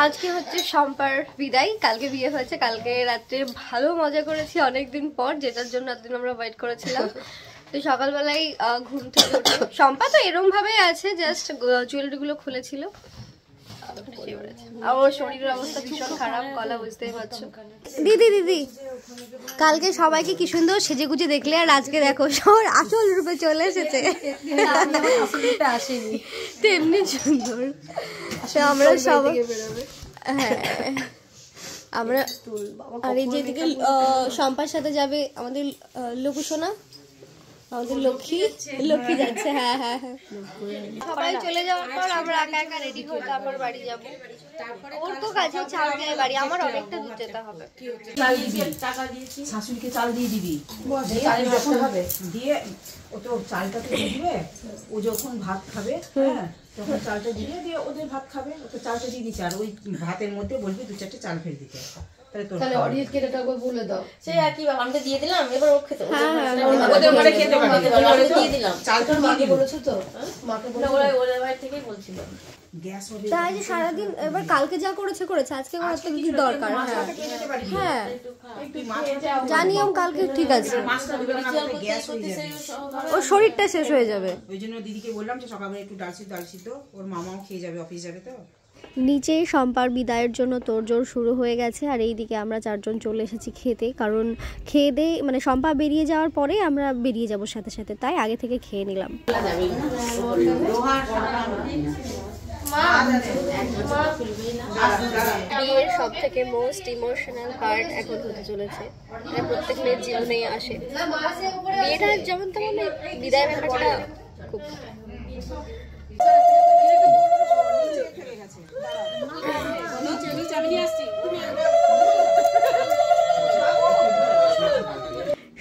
আজকে হচ্ছে সম্পার বিদায়, কালকে বিয়ে হয়েছে, কালকে রাত্রে ভালো মজা করেছি অনেকদিন পর, যেটার জন্য এতদিন আমরা ওয়েট করেছিলাম। তো সকালবেলায় ঘুম থেকে উঠে সম্পা তো এরম ভাবেই আছে, জাস্ট জুয়েলারি গুলো খুলেছিল। আর ওর শরীরের অবস্থা ভীষণ খারাপ, গলা বুঝতেই পারছো। দিদি দিদি কালকে সবাইকে কি সুন্দর সেজে গুজে দেখলে, আর আজকে দেখো সবার আসল রূপে চলে এসেছে, তেমনি সুন্দর। আমরা সবাই হ্যাঁ আমরা, আর এই যেদিকে সম্পার সাথে যাবে আমাদের লঘু সোনা, আমাদের লক্ষ্মী লক্ষ্মী যাচ্ছে। হ্যাঁ হ্যাঁ হ্যাঁ, সবাই চলে যাওয়ার পর আমরা একা একা রেডি হয়ে তারপর বাড়ি যাবো। ওর তো কাছে চাল দিয়ে বাড়ি, আমার অনেকটা দূর যেতে হবে। শাশুড়িকে চাল দিয়ে দিবি, দিয়ে ও তো চালটা তো দিবে, ও যখন ভাত খাবে হ্যাঁ তখন চালটা দিয়ে দিয়ে ওদের ভাত খাবে, ও তো চালটা দিয়ে দিচ্ছে, আর ওই ভাতের মধ্যে বলবি 2-4টে চাল ফেলে দিতে। তাহলে অডিয়েন্স কে এটা বলে দাও, সেই একই আমি তো দিয়ে দিলাম, এবার ও খেতে ওদের ঘরে খেতে পারবে, আমি দিয়ে দিলাম চালটা মাকে বলেছো তো, মাকে বলে ওদের বাড়ি থেকেই বলছিল গ্যাস হবে তাই যে সারাদিন। এবার কালকে যা করেছে করেছে, আজকে আমার একটা কিছু দরকার। হ্যাঁ জানি আমি কালকে ঠিক আছে, ওর শরীরটা শেষ হয়ে যাবে। ওই জন্য দিদিকে বললাম যে সকালে একটু ডাল সিদ্ধ, ওর মামাও খেয়ে যাবে, অফিস যাবে তো। নিচে সম্পার বিদায়ের জন্য তোড়জোড় শুরু হয়ে গেছে, আর এইদিকে আমরা চারজন চলে এসেছি খেতে, কারণ খেয়ে দিয়ে মানে সম্পা বেরিয়ে যাওয়ার পরে আমরা বেরিয়ে যাব সাথে সাথে, তাই আগে থেকে খেয়ে নিলাম। বিয়ের সব থেকে মোস্ট ইমোশনাল পার্ট এখন হতে চলেছে, এটা প্রত্যেক মেয়ের জীবনেই আসে। বিয়েটা যেমন তেমন বিদায় ব্যাপারটা খুব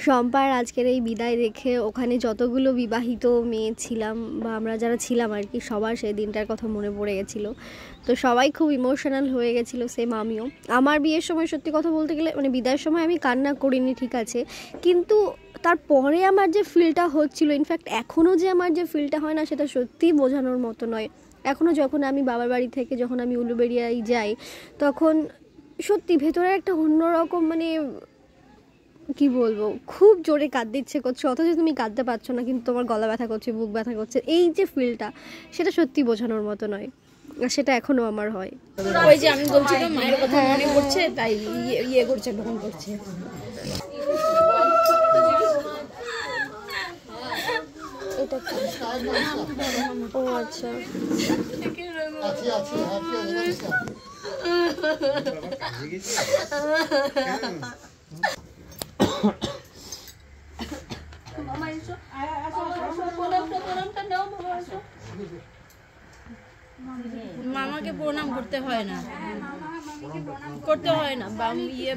সম্পার আজকের এই বিদায় দেখে ওখানে যতগুলো বিবাহিত মেয়ে ছিলাম বা আমরা যারা ছিলাম আর কি, সবার সেই দিনটার কথা মনে পড়ে গেছিলো। তো সবাই খুব ইমোশনাল হয়ে গেছিলো, সেম আমিও। আমার বিয়ের সময় সত্যি কথা বলতে গেলে মানে বিদায়ের সময় আমি কান্না করিনি ঠিক আছে, কিন্তু তারপরে আমার যে ফিলটা হচ্ছিলো, ইনফ্যাক্ট এখনও যে আমার যে ফিলটা হয় না সেটা সত্যিই বোঝানোর মতো নয়। এখনও যখন আমি বাবার বাড়ি থেকে যখন আমি উলুবেড়িয়ায় যাই, তখন সত্যি ভেতরে একটা অন্যরকম মানে কি বলবো, খুব জোরে কাঁদতে ইচ্ছে করছে, অথচ তুমি কাঁদতে পারছো না, কিন্তু তোমার গলা ব্যথা করছে, বুক ব্যথা করছে। এই যে ফিলটা, সেটা সত্যি বোঝানোর মতো নয়, আর সেটা এখনো আমার হয়। ওই যে আমি বলছিলাম মায়ের কথা মনে পড়ছে, তাই ইয়ে করছে, তখন করছে। এটা ও আচ্ছা, মামাকে প্রণাম করতে হয় না, করতে হয় না, ইয়ে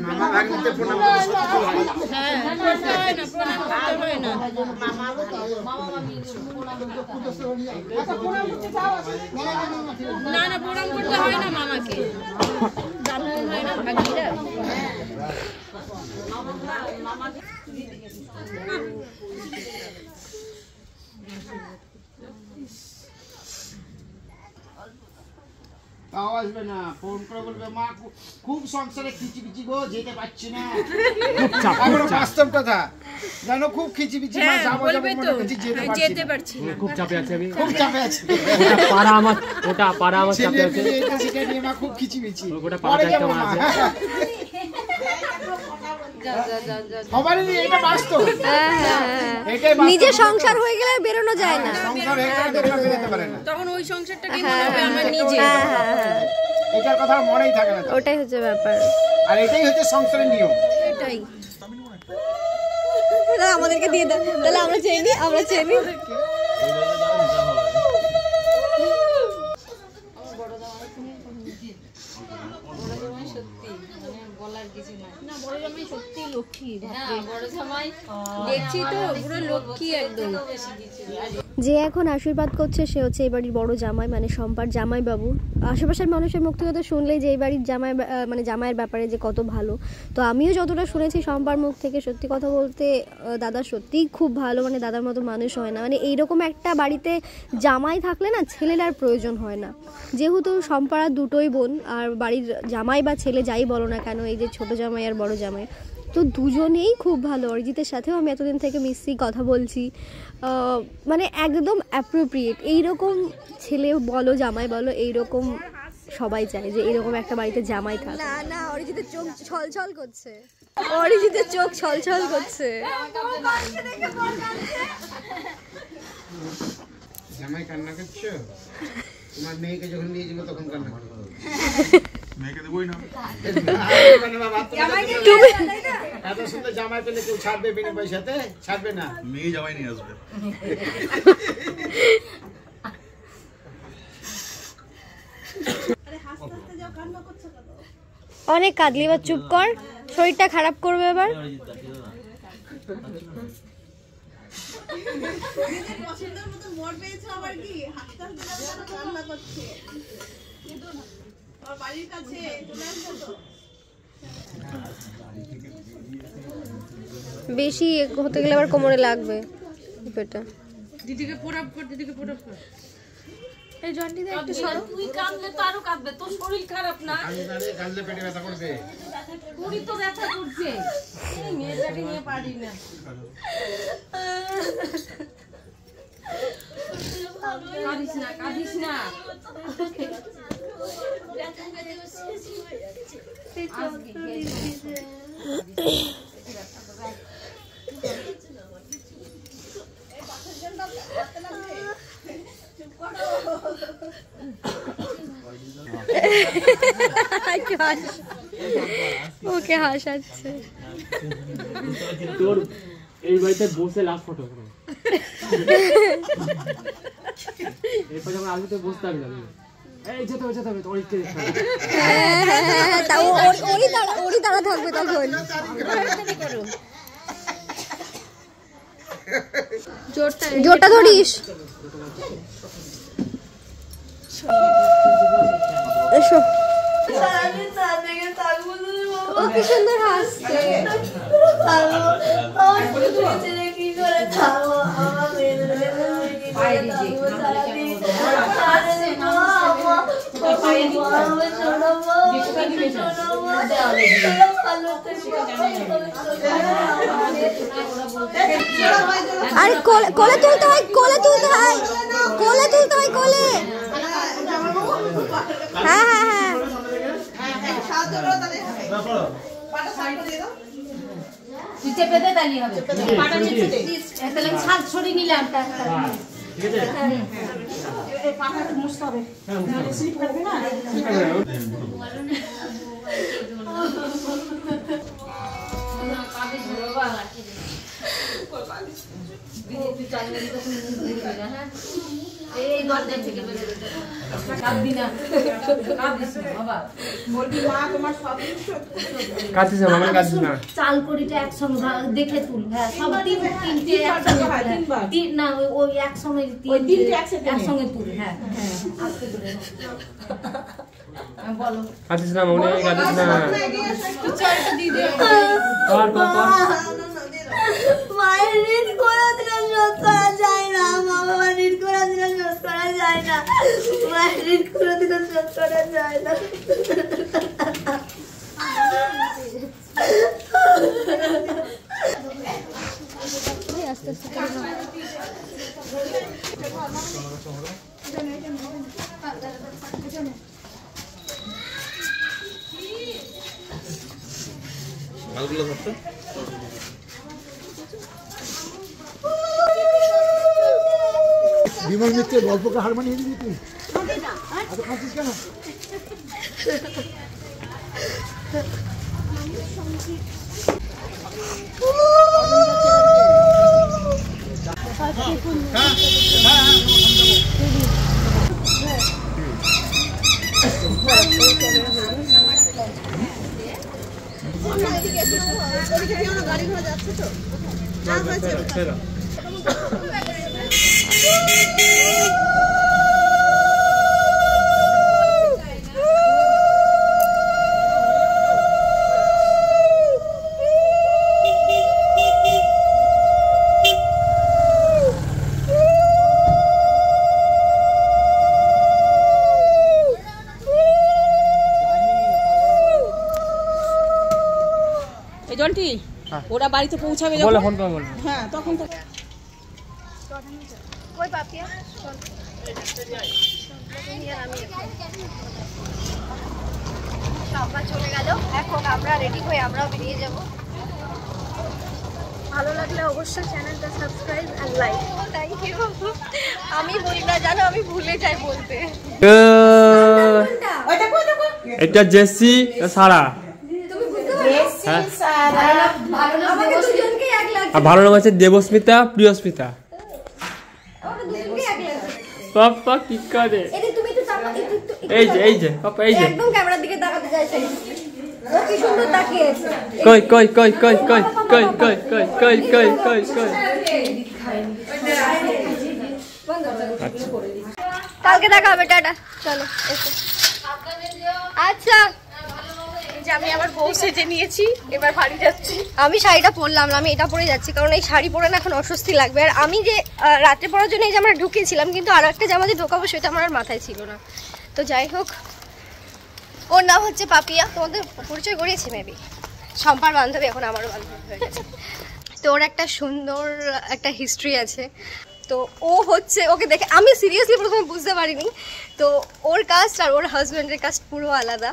হ্যাঁ করতে হয় না, প্রণাম করতে হয় না। না না প্রণাম করতে হয় না মামাকে, জানতে হয় না ভাগিরা। তাও আসবে না, ফোন করে বলবে মা খুব সংসারে খিচিবিচি গো, যেতে পারছি না। বাস্তব কথা জানো, খুব খিচিবিচি, মা যাবো যাবো মনে করছি, যেতে পারছি না, খুব চাপে আছে, আমি খুব চাপে আছি। পাড়া আমার ওটা পাড়া আমার চাপে আছে, এটা সেটা নিয়ে মা খুব খিচিবিচি, ওটা পাড়া একটা আছে। নিজে সংসার হয়ে গেলে বেরোনো যায় না, তখন ওই সংসারটাকে মনে হবে আমার নিজে, এটার কথা মনেই থাকে না, ওটাই হচ্ছে ব্যাপার, আর এটাই হচ্ছে সংসারের নিয়ম। এটাই আমাদেরকে দিয়ে দাও, তাহলে আমরা চেয়ে নিই, আমরা চেয়ে নিই। সত্যি লক্ষ্মী, দেখছি তো পুরো লক্ষ্মী একদম। যে এখন আশীর্বাদ করছে সে হচ্ছে এই বাড়ির বড় জামাই, মানে শম্পার জামাইবাবু। আশেপাশের মানুষের মুখ থেকে তো শুনলেই যে এই বাড়ির জামাই মানে জামাইয়ের ব্যাপারে যে কত ভালো। তো আমিও যতটা শুনেছি শম্পার মুখ থেকে, সত্যি কথা বলতে দাদা সত্যিই খুব ভালো, মানে দাদার মতো মানুষ হয় না। মানে এইরকম একটা বাড়িতে জামাই থাকলে না ছেলের আর প্রয়োজন হয় না। যেহেতু শম্পারা দুটোই বোন, আর বাড়ির জামাই বা ছেলে যাই বলো না কেন, এই যে ছোট জামাই আর বড় জামাই, তো দুজনেই খুব ভালো। অরিজিতের সাথেও আমি এতদিন থেকে মিশছি, কথা বলছি, মানে একদম অ্যাপ্রোপ্রিয়েট। এইরকম ছেলে বলো জামাই বলো, এইরকম সবাই চায় যে এরকম একটা বাড়িতে জামাই থাকে। না না, অরিজিতের চোখ ছলছল করছে, অরিজিতের চোখ ছলছল করছে। জামাই কান্না করছো? তোমার মেয়েকে যখন নিয়ে যাবো তখন কান্না করো। মেয়েকে দেবই না। এত সুন্দর জামাই পেলে কেউ ছাড়বে বিনা পয়সাতে? ছাড়বে না। মেয়ে জামাই নিয়ে আসবে। অনেক কাঁদলি, এবার চুপ কর, শরীরটা খারাপ করবে এবার। বেশি হতে গেলে আবার কোমরে লাগবে পেটা। দিদিকে পোড়াপ কর, দিদিকে পোড়াপ কর। এই জন্ডিতে একটু সরো। তুই কাঁদলে তো আরো কাঁদবে, তোর শরীর খারাপ না? কাঁদলে পেটে ব্যথা করবে। পুরি তো ব্যথা করছে, এই মেয়েটাকে নিয়ে পারি না। কাঁদিস না, কাঁদিস না। ওকে হাসাচ্ছে। তোর এই বাড়িতে বসে লাস্ট ফটো করো, এরপর যখন আসবে তো বসতে হবে না। এই যেতে হবে, যেতে হবে, তোর ইচ্ছে দেখতে হবে। ওরই তারা থাকবে তখন। জোরটা ধরিস। এসো। ও কি সুন্দর হাসছে। আরে কোলে তুলতে হয়, কোলে তুলতে হয়, কোলে তুলতে হয়, কোলে। হ্যাঁ হ্যাঁ হ্যাঁ, চেপে দে, তাহলে হবে। পাটা চেপে দে, তাহলে ছাদ সরিয়ে নিলাম। ঠিক আছে, এই পাখাটা মুছতে হবে, নাহলে স্লিপ করবে না। চাল কড়িটা একসঙ্গে দেখে তুল, হ্যাঁ সব তিনটে একসঙ্গে না, ওই একসঙ্গে একসঙ্গে তুল, হ্যাঁ আস্তে করে বলো। কাঁদিস না মনে, কাঁদিস না। মায়ের ঋণ কোনোদিনও শোধ করা যায় না, মা বাবার ঋণ কোনোদিনও শোধ করা যায় না, মায়ের ঋণ কোনোদিনও শোধ করা যায় না। আস্তে আস্তে মালগুলো ধরতো। বিমল মিত্রের গল্পকে হার মানিয়ে দিবি তুই? এত খাচ্ছিস কেন? গাড়ি ঘোড়া যাচ্ছে তো না হয়েছে জন্টি ওরা বাড়িতে পৌঁছাবে যখন ফোন করে বলবো হ্যাঁ তখন তো কই পাপিয়া সবাই চলে গেল, এখন আমরা রেডি হয়ে আমরাও বেরিয়ে যাব। ভালো লাগলে অবশ্যই চ্যানেলটা সাবস্ক্রাইব আর লাইক। Thank you. আমি বলি না জানো, আমি ভুলে যাই বলতে। এটা জেসি সারা, আর ভালো নাম আছে দেবস্মিতা প্রিয়স্মিতা। পাপা কি করে? এই যে এই যে পাপা এই যে একদম ক্যামেরার দিকে তাকাতে চাইছে, ও কি সুন্দর তাকিয়েছে। কই কই কই কই কই কই কই কই কই কই কই কই কালকে দেখা হবে, টাটা। চলো এসো। আচ্ছা যে আমি আবার বউ সেজে নিয়েছি, এবার বাড়ি যাচ্ছি। আমি শাড়িটা পরলাম না, আমি এটা পরে যাচ্ছি, কারণ এই শাড়ি পরে না এখন অস্বস্তি লাগবে। আর আমি যে রাত্রে পরার জন্য এই যে আমরা ঢুকেছিলাম, কিন্তু আর একটা জামা যে ঢোকাবো সেটা আমার আর মাথায় ছিল না। তো যাই হোক, ওর নাম হচ্ছে পাপিয়া, তোমাদের পরিচয় করিয়েছি মেবি। সম্পার বান্ধবী, এখন আমারও বান্ধবী হয়ে গেছে। তো ওর একটা সুন্দর একটা হিস্ট্রি আছে। তো ও হচ্ছে, ওকে দেখে আমি সিরিয়াসলি প্রথমে বুঝতে পারিনি। তো ওর কাস্ট আর ওর হাজব্যান্ডের কাস্ট পুরো আলাদা।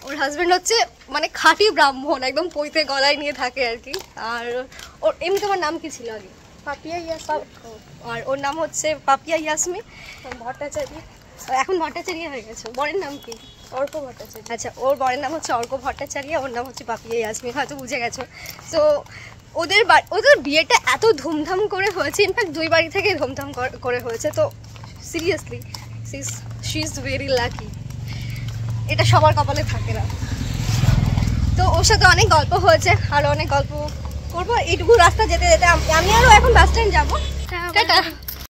ওর হাজব্যান্ড হচ্ছে মানে খাঁটি ব্রাহ্মণ, একদম পৈতে গলায় নিয়ে থাকে আর কি। আর ওর এমনি তোমার নাম কি ছিল আগে? পাপিয়া ইয়াসমিন। আর ওর নাম হচ্ছে পাপিয়া ইয়াসমিন ভট্টাচার্য। এখন ভট্টাচার্য হয়ে গেছে। বরের নাম কি? অর্ক ভট্টাচার্য। আচ্ছা, ওর বরের নাম হচ্ছে অর্ক ভট্টাচার্য, ওর নাম হচ্ছে পাপিয়া ইয়াসমিন, হয়তো বুঝে গেছো। তো ওদের বিয়েটা এত ধুমধাম করে হয়েছে, ইনফ্যাক্ট দুই বাড়ি থেকে ধুমধাম করে হয়েছে। তো seriously she is very lucky, এটা সবার কপালে থাকে না। তো ওর সাথে অনেক গল্প হয়েছে, আরও অনেক গল্প করবো। এইটুকু রাস্তা যেতে যেতে আমি আরও এখন বাস স্ট্যান্ড যাবো। টাটা।